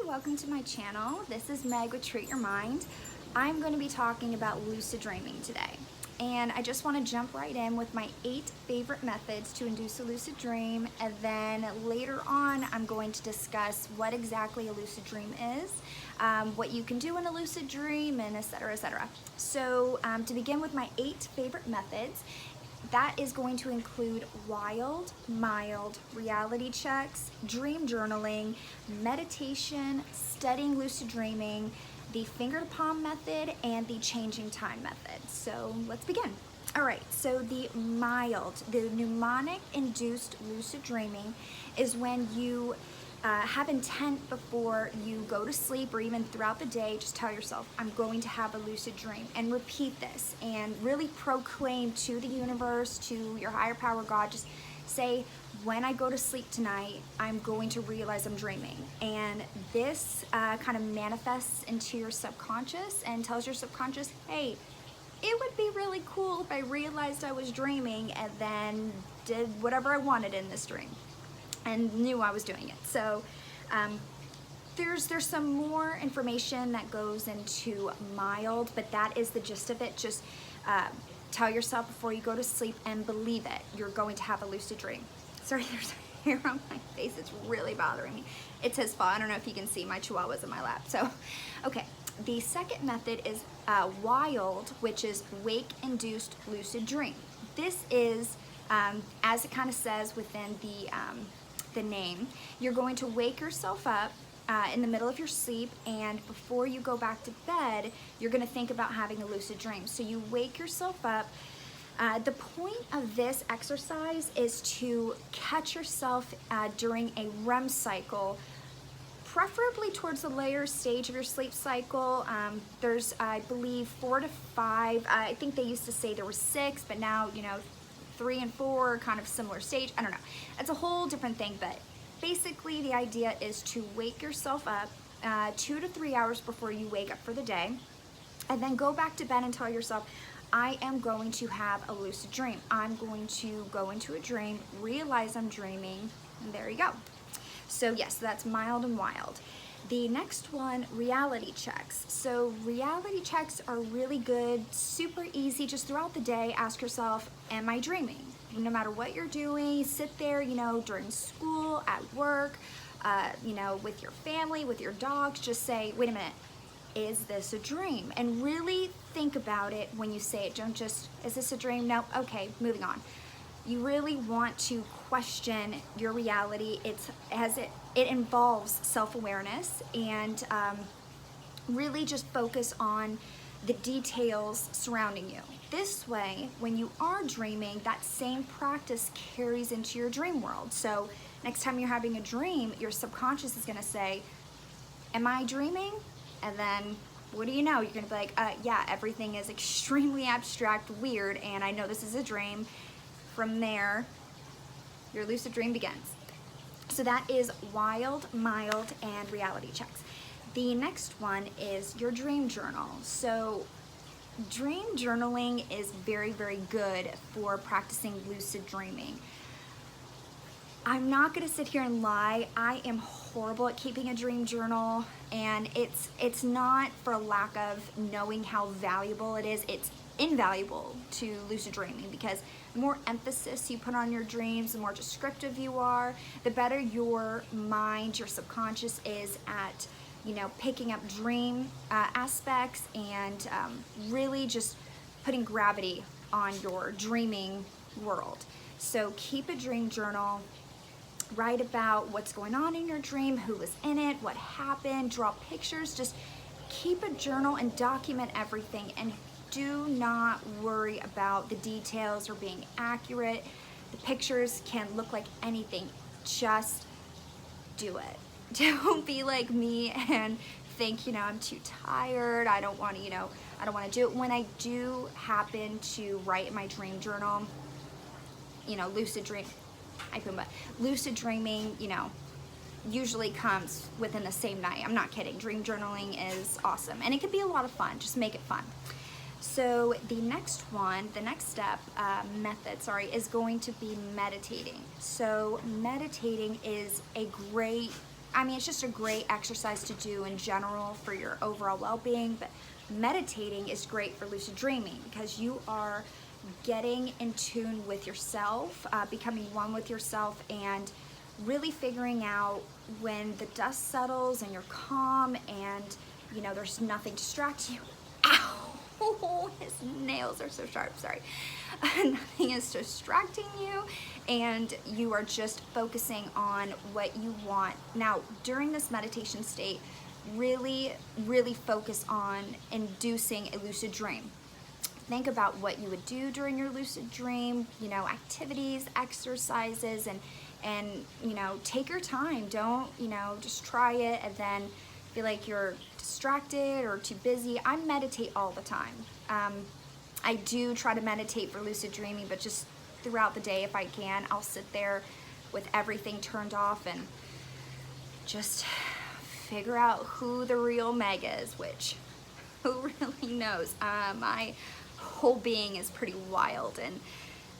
welcome to my channel. This is Meg with Treat Your Mind. I'm going to be talking about lucid dreaming today. And I just want to jump right in with my 8 favorite methods to induce a lucid dream. And then later on, I'm going to discuss what exactly a lucid dream is, what you can do in a lucid dream, and etc., etc. So to begin with my 8 favorite methods, that is going to include wild, mild, reality checks, dream journaling, meditation, studying lucid dreaming, the finger to palm method, and the changing time method. So let's begin. All right, so the mnemonic induced lucid dreaming is when you have intent before you go to sleep or even throughout the day. Just tell yourself, I'm going to have a lucid dream, and repeat this and really proclaim to the universe, to your higher power, God, just say, when I go to sleep tonight, I'm going to realize I'm dreaming. And this kind of manifests into your subconscious and tells your subconscious, hey, it would be really cool if I realized I was dreaming and then did whatever I wanted in this dream and knew I was doing it. So there's some more information that goes into mild, but that is the gist of it. Just tell yourself before you go to sleep and believe it, you're going to have a lucid dream. Sorry, there's hair on my face. It's really bothering me. It's his fault. I don't know if you can see, my chihuahua's in my lap. So, okay. The second method is wild, which is wake-induced lucid dream. This is, as it kind of says within the name, you're going to wake yourself up in the middle of your sleep, and before you go back to bed, you're going to think about having a lucid dream. So you wake yourself up. The point of this exercise is to catch yourself during a REM cycle, preferably towards the later stage of your sleep cycle. There's, I believe, 4 to 5. I think they used to say there were 6, but now, 3 and 4 kind of similar stage. I don't know. It's a whole different thing, but basically the idea is to wake yourself up 2 to 3 hours before you wake up for the day, and then go back to bed and tell yourself, I am going to have a lucid dream. I'm going to go into a dream, realize I'm dreaming, and there you go. So yes, that's mild and wild. The next one, reality checks. So reality checks are really good, super easy. Just throughout the day, ask yourself, am I dreaming? No matter what you're doing, sit there, during school, at work, with your family, with your dogs, just say, wait a minute, is this a dream? And really think about it when you say it. Don't just, is this a dream? No, okay, moving on. You really want to question your reality. It involves self-awareness, and really just focus on the details surrounding you. This way, when you are dreaming, that same practice carries into your dream world. So next time you're having a dream, your subconscious is gonna say, am I dreaming? And then, what do you know? You're gonna be like, yeah, everything is extremely abstract, weird, and I know this is a dream. From there, your lucid dream begins. So that is wild, mild, and reality checks. The next one is your dream journal. So dream journaling is very, very good for practicing lucid dreaming. I'm not gonna sit here and lie. I am horrible at keeping a dream journal, and it's not for lack of knowing how valuable it is. It's invaluable to lucid dreaming, because the more emphasis you put on your dreams, the more descriptive you are, the better your mind, your subconscious is at picking up dream aspects and really just putting gravity on your dreaming world. So keep a dream journal. Write about what's going on in your dream, who was in it, what happened, draw pictures. Just keep a journal and document everything, and do not worry about the details or being accurate. The pictures can look like anything. Just do it. Don't be like me and think, I'm too tired. I don't want to, I don't want to do it. When I do happen to write in my dream journal, lucid dreaming, usually comes within the same night. I'm not kidding. Dream journaling is awesome, and it can be a lot of fun. Just make it fun. So the next method, is going to be meditating. So meditating is a great I mean, it's just a great exercise to do in general for your overall well-being, but meditating is great for lucid dreaming because you are getting in tune with yourself, becoming one with yourself, and really figuring out when the dust settles and you're calm and there's nothing distracting you. Ow! His nails are so sharp, sorry. Nothing is distracting you and you are just focusing on what you want. Now, during this meditation state, really focus on inducing a lucid dream. Think about what you would do during your lucid dream, activities, exercises, and take your time. Don't, just try it and then feel like you're distracted or too busy. I meditate all the time. I do try to meditate for lucid dreaming, but just throughout the day, if I can, I'll sit there with everything turned off and just figure out who the real Meg is, which who really knows? My whole being is pretty wild. And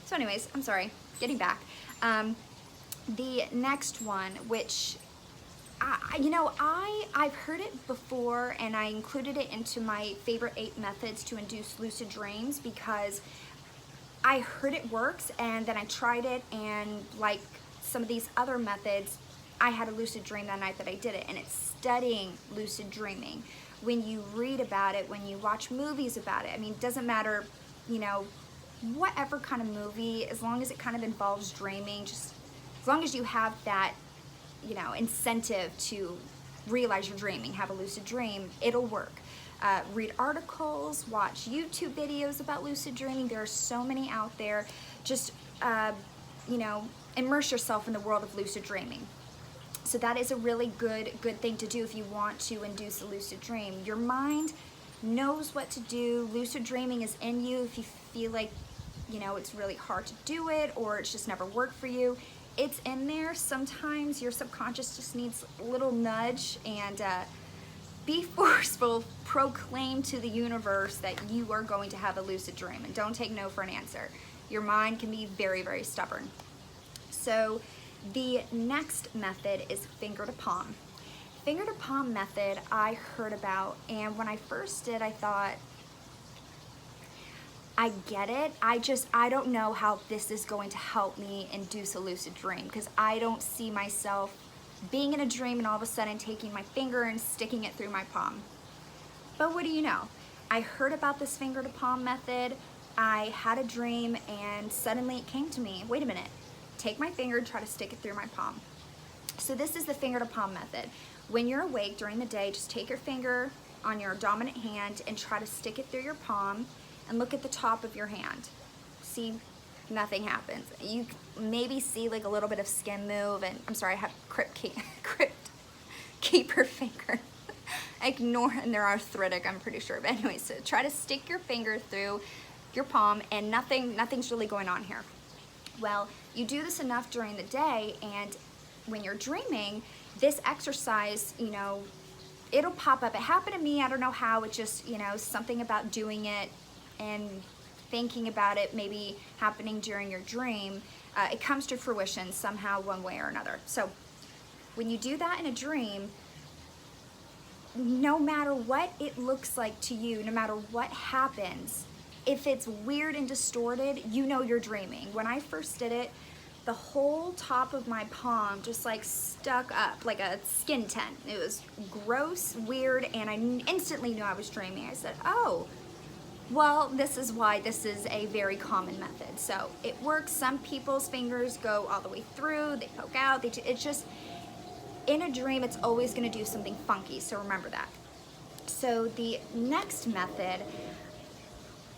so anyways, I'm sorry, getting back. The next one, which I've heard it before and I included it into my favorite 8 methods to induce lucid dreams because I heard it works, and then I tried it, and like some of these other methods, I had a lucid dream that night that I did it. And it's studying lucid dreaming. When you read about it, when you watch movies about it, I mean, it doesn't matter, whatever kind of movie, as long as it kind of involves dreaming, just as long as you have that, incentive to realize you're dreaming, have a lucid dream, it'll work. Read articles, watch YouTube videos about lucid dreaming. There are so many out there. Just, immerse yourself in the world of lucid dreaming. So that is a really good thing to do if you want to induce a lucid dream. Your mind knows what to do. Lucid dreaming is in you. If you feel like, it's really hard to do it or it's just never worked for you, it's in there. Sometimes your subconscious just needs a little nudge, and be forceful, proclaim to the universe that you are going to have a lucid dream, and don't take no for an answer. Your mind can be very stubborn. So the next method is finger to palm. Finger to palm method I heard about, and when I first did, I thought, I get it. I don't know how this is going to help me induce a lucid dream, because I don't see myself being in a dream and all of a sudden taking my finger and sticking it through my palm. But what do you know? I heard about this finger to palm method. I had a dream and suddenly it came to me, wait a minute, take my finger and try to stick it through my palm. So this is the finger to palm method. When you're awake during the day, just take your finger on your dominant hand and try to stick it through your palm and look at the top of your hand. See, nothing happens. You maybe see like a little bit of skin move, and I'm sorry, I have crypt keeper finger. Ignore, and they're arthritic, I'm pretty sure. But anyway, so try to stick your finger through your palm and nothing's really going on here. Well, you do this enough during the day, and when you're dreaming, this exercise, it'll pop up. It happened to me, I don't know how, it just, something about doing it and thinking about it maybe happening during your dream, it comes to fruition somehow, one way or another. So when you do that in a dream, no matter what it looks like to you, no matter what happens, if it's weird and distorted, you're dreaming. When I first did it, the whole top of my palm just like stuck up like a skin tent. It was gross, weird, and I instantly knew I was dreaming. I said, oh, well, this is why this is a very common method. So it works. Some people's fingers go all the way through, they poke out, it's just, in a dream, it's always gonna do something funky, so remember that. So the next method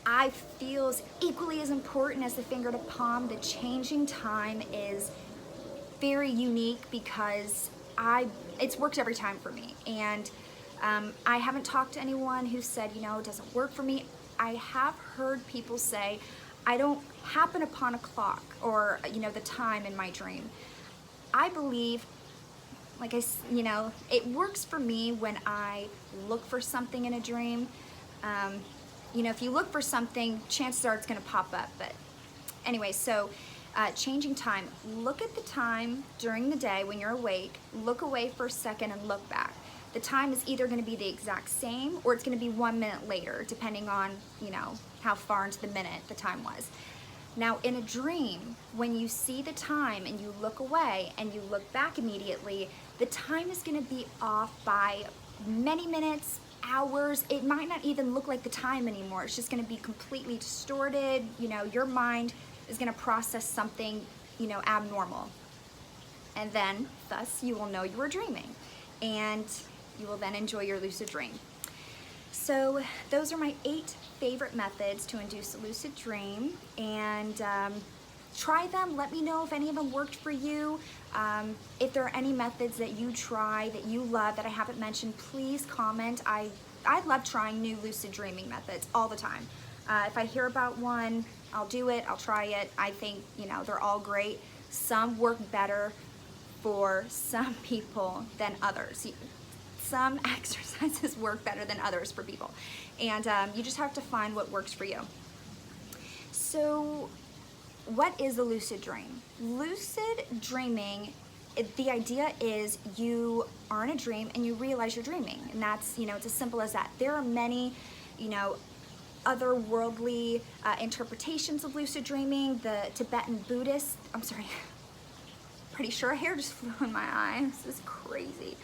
I feel is equally as important as the finger to palm. The changing time is very unique because it's worked every time for me. And I haven't talked to anyone who said, it doesn't work for me. I have heard people say, I don't happen upon a clock or, the time in my dream. I believe, it works for me when I look for something in a dream. If you look for something, chances are it's going to pop up. But anyway, so Changing time. Look at the time during the day when you're awake, look away for a second and look back. The time is either going to be the exact same or it's going to be 1 minute later, depending on, how far into the minute the time was. Now, in a dream, when you see the time and you look away and you look back immediately, the time is going to be off by many minutes, hours. It might not even look like the time anymore. It's just going to be completely distorted. Your mind is going to process something, abnormal. And then, thus, you will know you were dreaming. And you will then enjoy your lucid dream. So those are my 8 favorite methods to induce a lucid dream, and try them. Let me know if any of them worked for you. If there are any methods that you try that you love that I haven't mentioned, please comment. I love trying new lucid dreaming methods all the time. If I hear about one, I'll do it, I'll try it. I think, they're all great. Some work better for some people than others. Some exercises work better than others for people, and you just have to find what works for you. So what is a lucid dream? Lucid dreaming, the idea is you are in a dream and you realize you're dreaming, and that's, it's as simple as that. There are many, otherworldly interpretations of lucid dreaming. The Tibetan Buddhists, I'm sorry, pretty sure a hair just flew in my eye. This is crazy.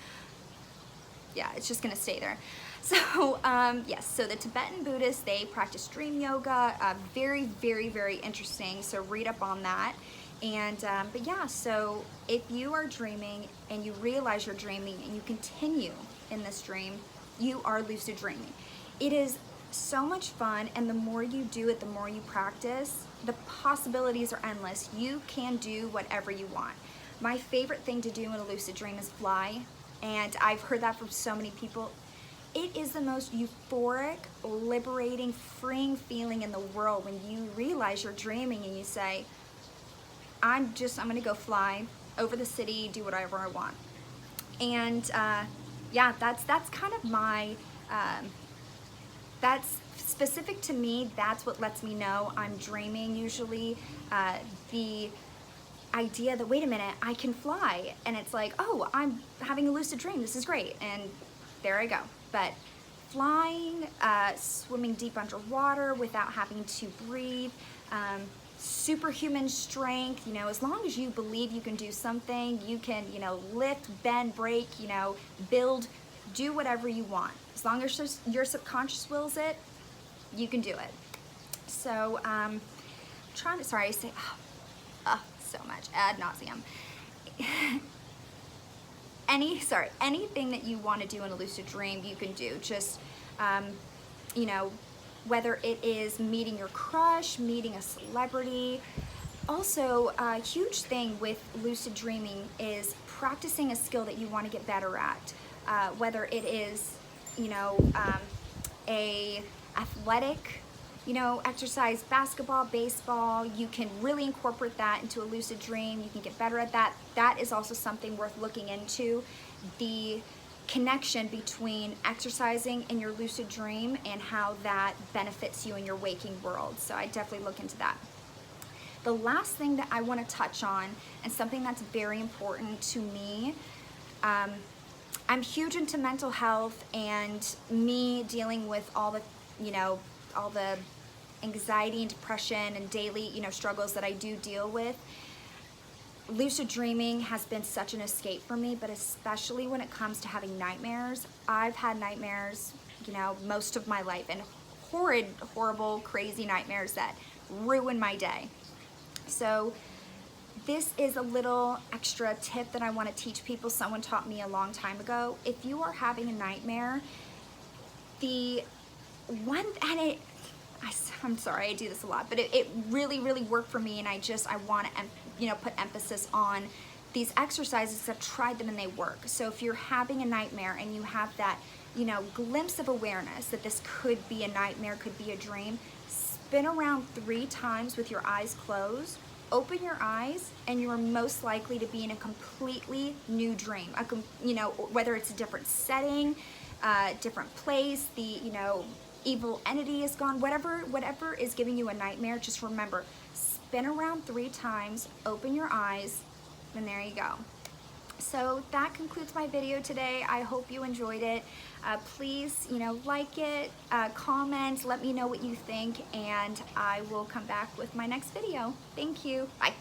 Yeah, it's just gonna stay there. So yes, so the Tibetan Buddhists, they practice dream yoga. Very, very, very interesting. So read up on that. And but yeah, so if you are dreaming and you realize you're dreaming and you continue in this dream, you are lucid dreaming. It is so much fun, and the more you do it, the more you practice, the possibilities are endless. You can do whatever you want. My favorite thing to do in a lucid dream is fly. And I've heard that from so many people. It is the most euphoric, liberating, freeing feeling in the world when you realize you're dreaming and you say, I'm gonna go fly over the city, do whatever I want. And yeah, that's kind of my, that's specific to me. That's what lets me know I'm dreaming usually. The idea that, wait a minute, I can fly, and it's like, oh, I'm having a lucid dream, this is great, and there I go. But flying, swimming deep underwater without having to breathe, superhuman strength, as long as you believe you can do something, you can, lift, bend, break, build, do whatever you want. As long as your subconscious wills it, you can do it. So, sorry, I say, so much ad nauseum. Anything that you want to do in a lucid dream, you can do. Just, whether it is meeting your crush, meeting a celebrity. Also, a huge thing with lucid dreaming is practicing a skill that you want to get better at. Whether it is, a athletic, exercise, basketball, baseball, you can really incorporate that into a lucid dream. You can get better at that. That is also something worth looking into. The connection between exercising and your lucid dream and how that benefits you in your waking world. So I definitely look into that. The last thing that I want to touch on, and something that's very important to me, I'm huge into mental health, and me dealing with all the, all the anxiety and depression and daily, struggles that I do deal with. Lucid dreaming has been such an escape for me, but especially when it comes to having nightmares. I've had nightmares, most of my life, and horrible, crazy nightmares that ruin my day. So this is a little extra tip that I want to teach people. Someone taught me a long time ago. If you are having a nightmare, I'm sorry, I do this a lot, but it really, really worked for me, and I want to, put emphasis on these exercises. I've tried them and they work. So if you're having a nightmare and you have that, glimpse of awareness that this could be a nightmare, could be a dream, spin around 3 times with your eyes closed, open your eyes, and you are most likely to be in a completely new dream. Whether it's a different setting, different place, the, evil entity is gone, whatever is giving you a nightmare, just remember, spin around 3 times, open your eyes, and there you go. So that concludes my video today. I hope you enjoyed it. Please, like it, comment, let me know what you think, and I will come back with my next video. Thank you. Bye.